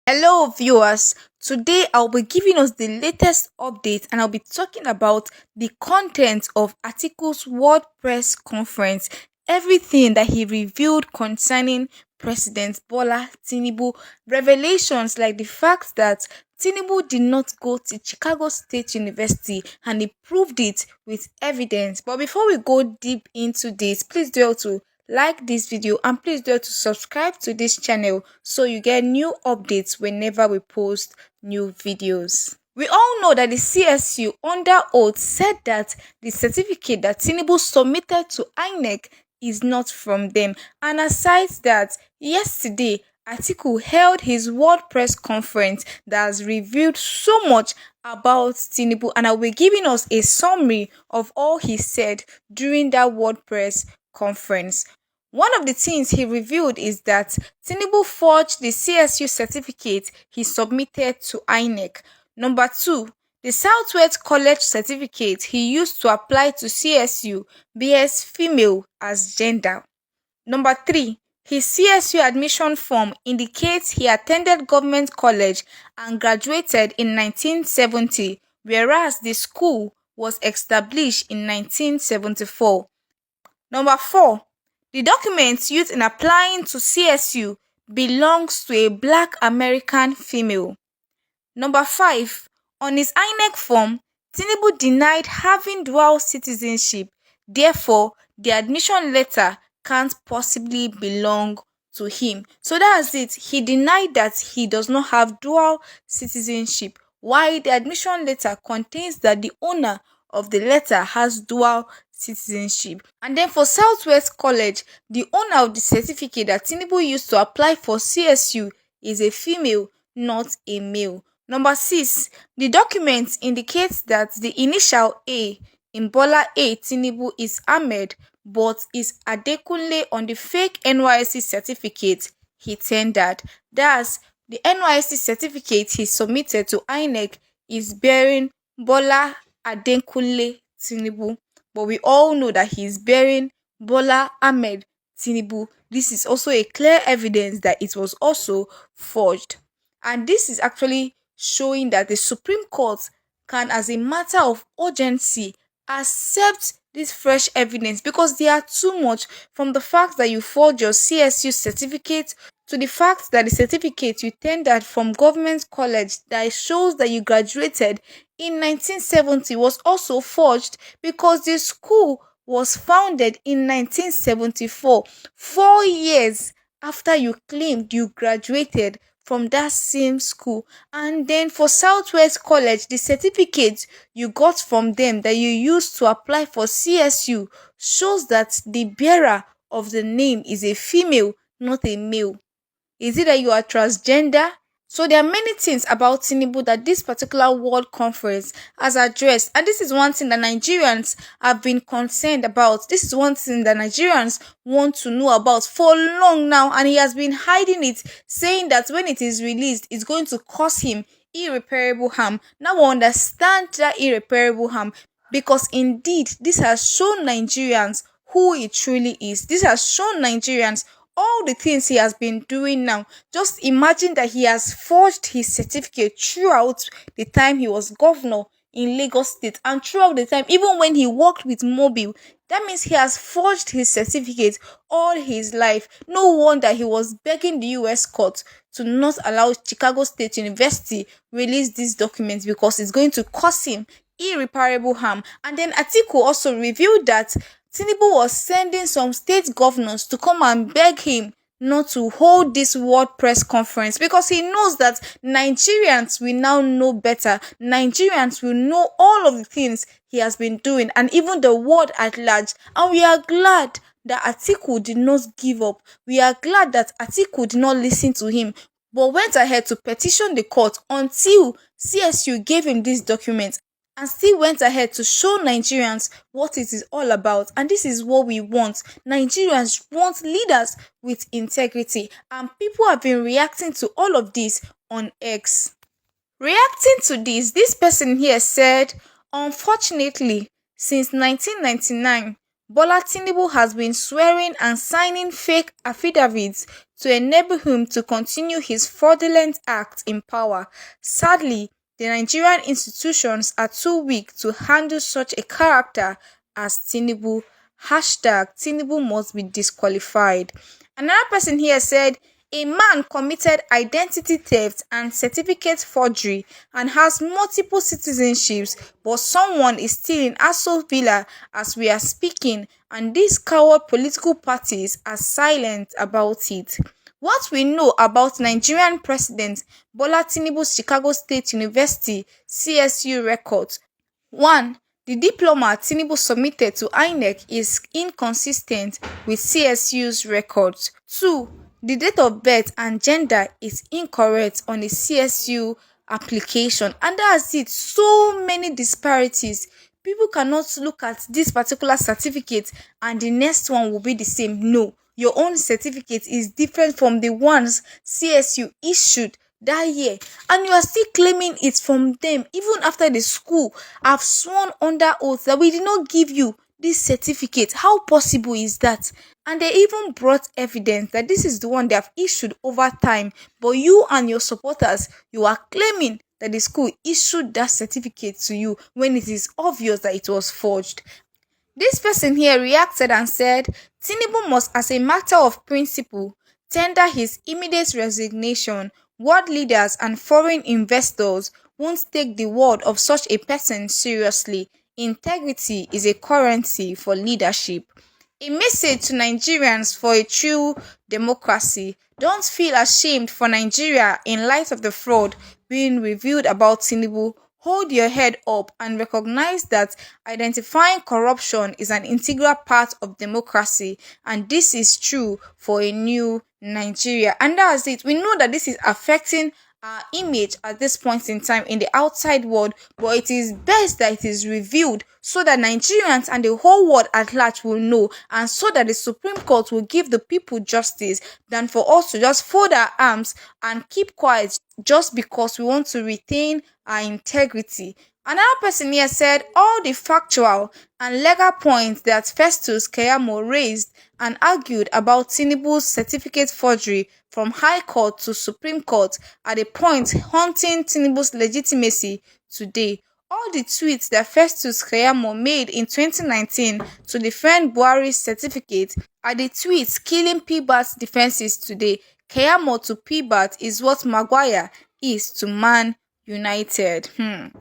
Hello, viewers. Today I'll be giving us the latest update and I'll be talking about the content of Atiku's World Press Conference, everything that he revealed concerning President Bola Tinubu, revelations like the fact that Tinubu did not go to Chicago State University and he proved it with evidence. But before we go deep into this, please do to like this video and please do to subscribe to this channel so you get new updates whenever we post new videos. We all know that the CSU under oath said that the certificate that Tinubu submitted to INEC is not from them, and aside that, yesterday Atiku held his World Press Conference that has revealed so much about Tinubu, and I will be giving us a summary of all he said during that World Press Conference. One of the things he revealed is that Tinubu forged the CSU certificate he submitted to INEC. Number 2, the Southwest College certificate he used to apply to CSU bears female as gender. Number 3, his CSU admission form indicates he attended government college and graduated in 1970, whereas the school was established in 1974. Number 4, the document used in applying to CSU belongs to a Black American female. Number 5, on his INEC form, Tinubu denied having dual citizenship. Therefore, the admission letter can't possibly belong to him. So that's it. He denied that he does not have dual citizenship, while the admission letter contains that the owner of the letter has dual citizenship. And then for Southwest College, the owner of the certificate that Tinubu used to apply for CSU is a female, not a male. Number 6, the document indicates that the initial A in Bola A Tinubu is Ahmed, but is Adekunle on the fake NYSC certificate he tendered. Thus, the NYSC certificate he submitted to INEC is bearing Bola Adekunle Tinubu, but we all know that he is bearing Bola Ahmed Tinubu. This is also a clear evidence that it was also forged. And this is actually showing that the Supreme Court can, as a matter of urgency, accept this fresh evidence because they are too much, from the fact that you forged your CSU certificate to the fact that the certificate you tendered from government college that shows that you graduated in 1970 was also forged because the school was founded in 1974, 4 years after you claimed you graduated from that same school. And then for Southwest College, the certificate you got from them that you used to apply for CSU shows that the bearer of the name is a female, not a male. Is it that you are transgender? So there are many things about Tinubu that this particular World Conference has addressed, and this is one thing that Nigerians have been concerned about. This is one thing that Nigerians want to know about for long now, and he has been hiding it, saying that when it is released, it's going to cause him irreparable harm. Now we understand that irreparable harm because indeed this has shown Nigerians who he truly is. This has shown Nigerians all the things he has been doing now. Just imagine that he has forged his certificate throughout the time he was governor in Lagos State and throughout the time, even when he worked with Mobile. That means he has forged his certificate all his life. No wonder he was begging the US court to not allow Chicago State University release these documents because it's going to cause him irreparable harm. And then Atiku also revealed that Tinubu was sending some state governors to come and beg him not to hold this World Press Conference because he knows that Nigerians will now know better. Nigerians will know all of the things he has been doing and even the world at large. And we are glad that Atiku did not give up. We are glad that Atiku did not listen to him, but went ahead to petition the court until CSU gave him these documents, and still went ahead to show Nigerians what it is all about. And this is what we want. Nigerians want leaders with integrity, and people have been reacting to all of this on X. Reacting to this person here said, unfortunately, since 1999, Bola Tinubu has been swearing and signing fake affidavits to enable him to continue his fraudulent acts in power. Sadly, the Nigerian institutions are too weak to handle such a character as Tinubu. Hashtag Tinubu must be disqualified. Another person here said, a man committed identity theft and certificate forgery and has multiple citizenships, but someone is still in Aso Villa as we are speaking, and these coward political parties are silent about it. What we know about Nigerian President Bola Tinubu's Chicago State University CSU records: 1. The diploma Tinubu submitted to INEC is inconsistent with CSU's records. 2. The date of birth and gender is incorrect on the CSU application, and that's it. So many disparities. People cannot look at this particular certificate and the next one will be the same. No, your own certificate is different from the ones CSU issued that year, and you are still claiming it from them even after the school have sworn under oath that we did not give you this certificate. How possible is that? And they even brought evidence that this is the one they have issued over time, but you and your supporters, you are claiming that the school issued that certificate to you when it is obvious that it was forged. This person here reacted and said, Tinubu must, as a matter of principle, tender his immediate resignation. World leaders and foreign investors won't take the word of such a person seriously. Integrity is a currency for leadership. A message to Nigerians for a true democracy. Don't feel ashamed for Nigeria in light of the fraud being revealed about Tinubu. Hold your head up and recognize that identifying corruption is an integral part of democracy, and this is true for a new Nigeria. And that's it. We know that this is affecting our image at this point in time in the outside world, but it is best that it is revealed so that Nigerians and the whole world at large will know, and so that the Supreme Court will give the people justice, than for us to just fold our arms and keep quiet just because we want to retain our integrity. Another person here said all the factual and legal points that Festus Keyamo raised and argued about Tinubu's certificate forgery from High Court to Supreme Court are the points haunting Tinubu's legitimacy today. All the tweets that Festus Keyamo made in 2019 to defend Buhari's certificate are the tweets killing PBAT's defenses today. Keyamo to PBAT is what Maguire is to Man United.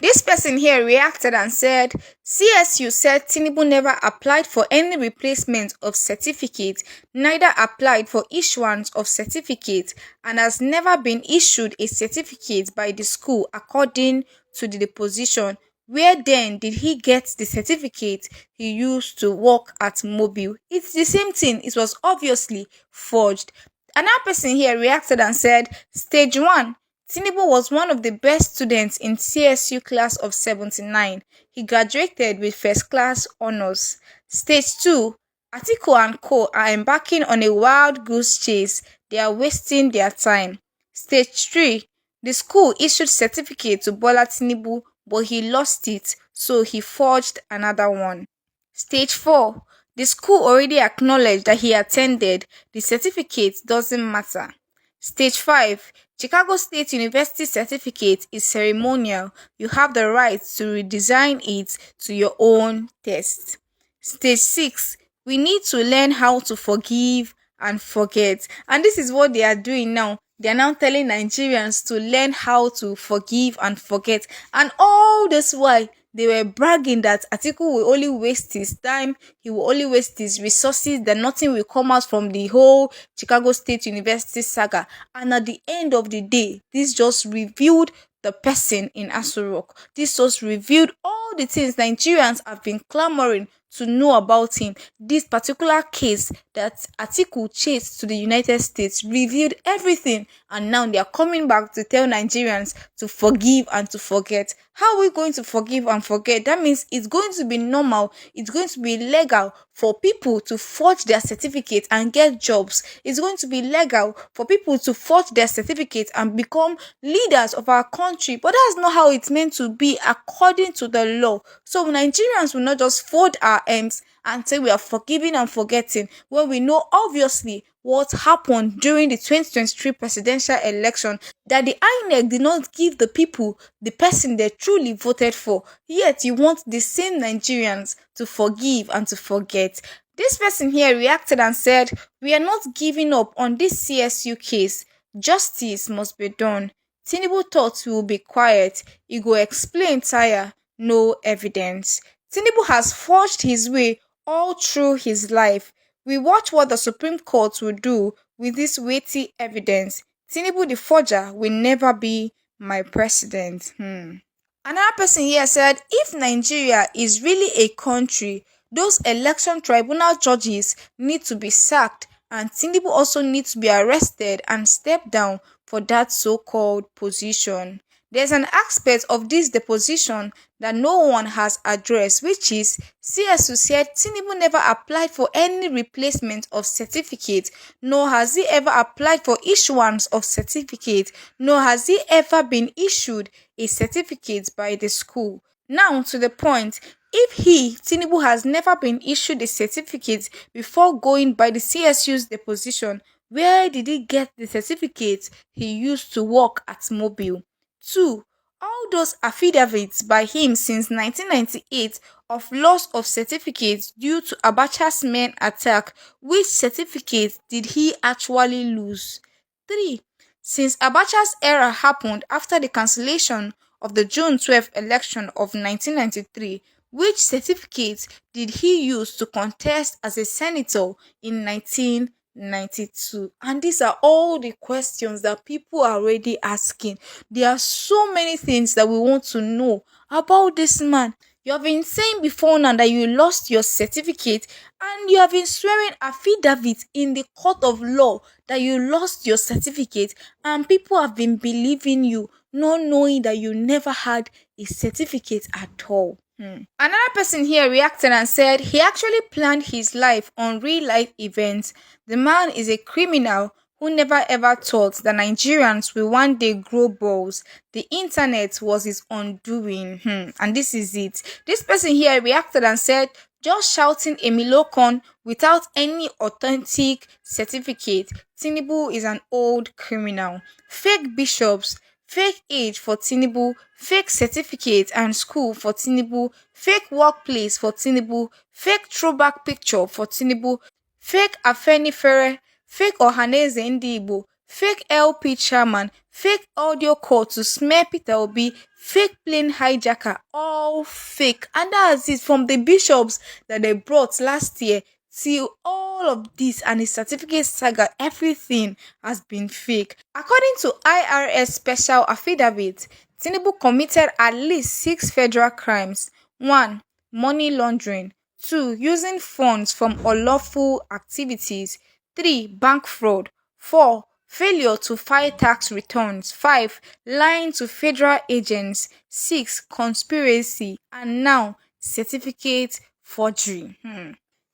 This person here reacted and said, CSU said Tinubu never applied for any replacement of certificate, neither applied for issuance of certificate, and has never been issued a certificate by the school according to the deposition. Where then did he get the certificate he used to work at Mobile? It's the same thing. It was obviously forged. Another person here reacted and said, Stage 1. Tinubu was one of the best students in CSU class of 79. He graduated with first class honors. Stage 2. Atiku and co are embarking on a wild goose chase. They are wasting their time. Stage 3. The school issued certificate to Bola Tinubu, but he lost it, so he forged another one. Stage 4. The school already acknowledged that he attended. The certificate doesn't matter. Stage 5. Chicago State University certificate is ceremonial. You have the right to redesign it to your own taste. Stage 6. We need to learn how to forgive and forget. And this is what they are doing now. They are now telling Nigerians to learn how to forgive and forget. And all this while, they were bragging that Atiku will only waste his time, he will only waste his resources, that nothing will come out from the whole Chicago State University saga. And at the end of the day, this just revealed the person in Aso Rock. This just revealed all the things Nigerians have been clamoring to know about him. This particular case that Atiku chased to the United States revealed everything, and now they are coming back to tell Nigerians to forgive and to forget. How are we going to forgive and forget? That means it's going to be normal, it's going to be legal for people to forge their certificate and get jobs. It's going to be legal for people to forge their certificate and become leaders of our country. But that's not how it's meant to be according to the law. So Nigerians will not just fold our our arms and say we are forgiving and forgetting when we know obviously what happened during the 2023 presidential election, that the INEC did not give the people the person they truly voted for. Yet you want the same Nigerians to forgive and to forget. This person here reacted and said, "We are not giving up on this CSU case. Justice must be done. Tinubu thought we will be quiet. He go explain tire, no evidence." Tinubu has forged his way all through his life. We watch what the Supreme Court will do with this weighty evidence. Tinubu the forger will never be my president. Another person here said, if Nigeria is really a country, those election tribunal judges need to be sacked, and Tinubu also needs to be arrested and step down for that so-called position. There's an aspect of this deposition that no one has addressed, which is CSU said Tinubu never applied for any replacement of certificate, nor has he ever applied for issuance of certificate, nor has he ever been issued a certificate by the school. Now to the point, if Tinubu, has never been issued a certificate before going by the CSU's deposition, where did he get the certificate he used to work at Mobile? 2. All those affidavits by him since 1998 of loss of certificates due to Abacha's men attack, which certificate did he actually lose? 3. Since Abacha's era happened after the cancellation of the June 12th election of 1993, which certificate did he use to contest as a senator in 1992? And these are all the questions that people are already asking. There are so many things that we want to know about this man. You have been saying before now that you lost your certificate, and you have been swearing affidavit in the court of law that you lost your certificate, and people have been believing you, not knowing that you never had a certificate at all. Another person here reacted and said he actually planned his life on real life events. The man is a criminal who never ever thought that Nigerians will one day grow balls. The internet was his undoing. And this is it. This person here reacted and said, just shouting a Milocon without any authentic certificate. Tinubu is an old criminal. Fake bishops, fake age for Tinubu, fake certificate and school for Tinubu, fake workplace for Tinubu, fake throwback picture for Tinubu, fake Afenifere, fake Ohaneze Ndi fake LP chairman, fake audio call to smear Peter Obi, fake plane hijacker, all fake. And that's it, from the bishops that they brought last year till all of this and his certificate saga, everything has been fake. According to IRS special affidavit, Tinubu committed at least 6 federal crimes. 1. Money laundering. 2. Using funds from unlawful activities. 3. Bank fraud. 4. Failure to file tax returns. 5. Lying to federal agents. 6. Conspiracy. And now, certificate forgery.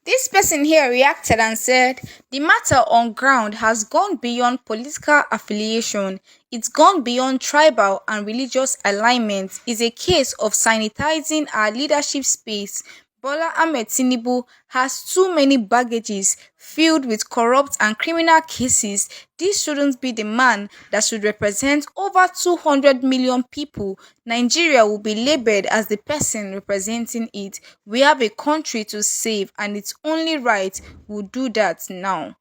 This person here reacted and said, the matter on ground has gone beyond political affiliation. It's gone beyond tribal and religious alignment. It's a case of sanitizing our leadership space. Bola Ahmed Tinubu has too many baggages filled with corrupt and criminal cases. This shouldn't be the man that should represent over 200 million people. Nigeria will be labeled as the person representing it. We have a country to save, and it's only right we'll do that now.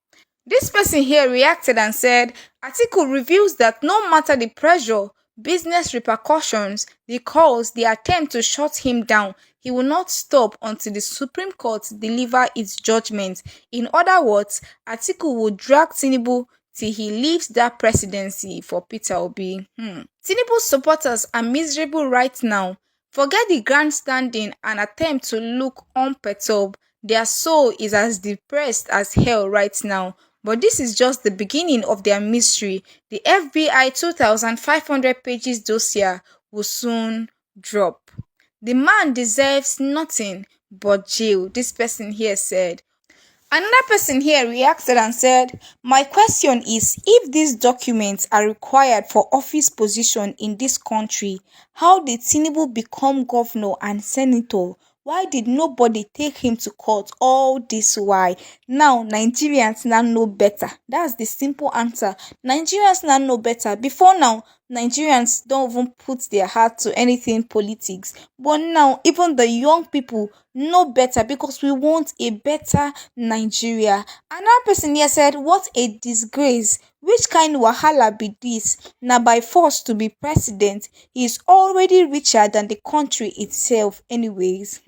This person here reacted and said, Atiku reveals that no matter the pressure, business repercussions, the calls, the attempt to shut him down, he will not stop until the Supreme Court deliver its judgment. In other words, Atiku will drag Tinubu till he leaves that presidency for Peter Obi. Tinubu's supporters are miserable right now. Forget the grandstanding and attempt to look unperturbed. Their soul is as depressed as hell right now. But this is just the beginning of their mystery. The FBI 2,500 pages dossier will soon drop. The man deserves nothing but jail, this person here said. Another person here reacted and said, my question is, if these documents are required for office position in this country, how did Tinubu become governor and senator? Why did nobody take him to court all this while? Now Nigerians now know better. That's the simple answer. Nigerians now know better. Before now, Nigerians don't even put their heart to anything politics. But now, even the young people know better because we want a better Nigeria. Another person here said, "What a disgrace. Which kind wahala be this? Now by force to be president, he is already richer than the country itself anyways."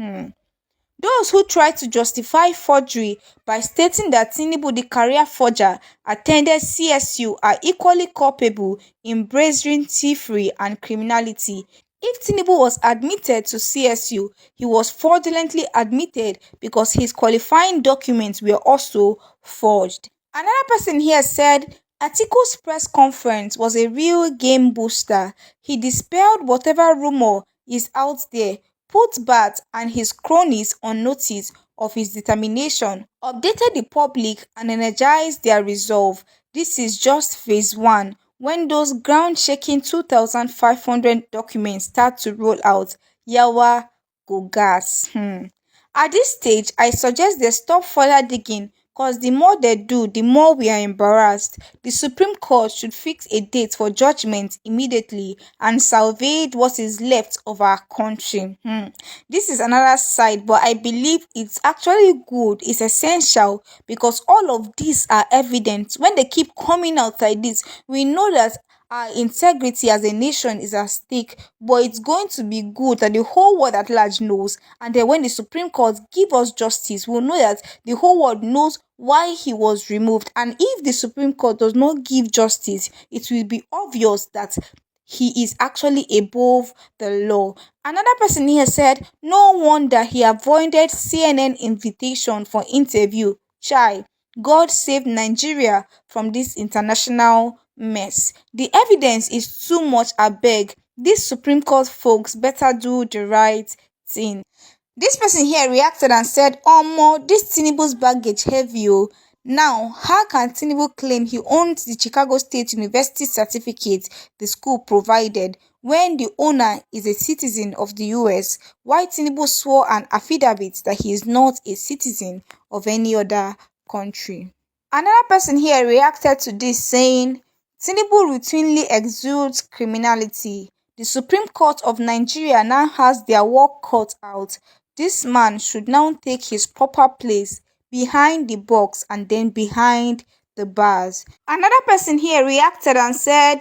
Those who try to justify forgery by stating that Tinubu, the career forger, attended CSU are equally culpable in brazen thievery and criminality. If Tinubu was admitted to CSU, he was fraudulently admitted because his qualifying documents were also forged. Another person here said Atiku's press conference was a real game booster. He dispelled whatever rumor is out there, put Bat and his cronies on notice of his determination, updated the public, and energized their resolve. This is just phase one. When those ground-shaking 2,500 documents start to roll out, yawa go gas. At this stage, I suggest they stop further digging cause the more they do, the more we are embarrassed. The Supreme Court should fix a date for judgment immediately and salvage what is left of our country. This is another side, but I believe it's actually good, it's essential because all of these are evident. When they keep coming out like this, we know that our integrity as a nation is at stake, but it's going to be good that the whole world at large knows. And then when the Supreme Court give us justice, we'll know that the whole world knows why he was removed. And if the Supreme Court does not give justice, it will be obvious that he is actually above the law. Another person here said, no wonder he avoided CNN invitation for interview. Chai, God save Nigeria from this international mess. The evidence is too much, abeg. These Supreme Court folks better do the right thing. This person here reacted and said, Omo, this Tinubu's baggage heavy oh. Now, how can Tinubu claim he owns the Chicago State University certificate the school provided when the owner is a citizen of the US? Why Tinubu swore an affidavit that he is not a citizen of any other country? Another person here reacted to this saying, Tinubu routinely exudes criminality. The Supreme Court of Nigeria now has their work cut out. This man should now take his proper place behind the box and then behind the bars. Another person here reacted and said,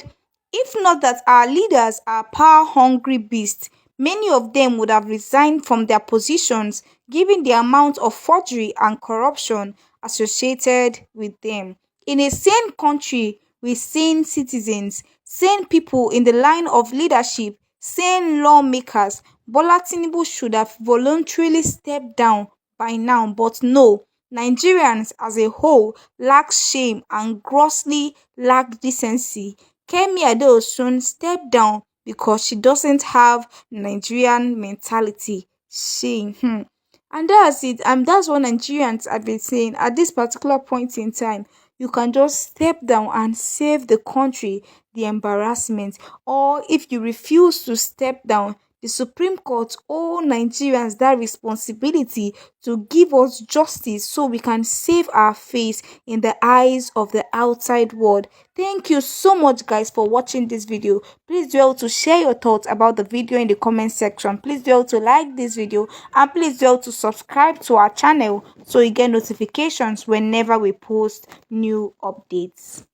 if not that our leaders are power-hungry beasts, many of them would have resigned from their positions given the amount of forgery and corruption associated with them. In a sane country with sane citizens, sane people in the line of leadership, sane lawmakers, Bola Tinubu should have voluntarily stepped down by now, but no. Nigerians as a whole lack shame and grossly lack decency. Kemi Adeosun stepped down because she doesn't have Nigerian mentality. Shame. And that's it. That's what Nigerians have been saying at this particular point in time. You can just step down and save the country the embarrassment. Or if you refuse to step down, the Supreme Court owes Nigerians that responsibility to give us justice so we can save our face in the eyes of the outside world. Thank you so much guys for watching this video. Please do to share your thoughts about the video in the comment section. Please do to like this video and please do to subscribe to our channel so you get notifications whenever we post new updates.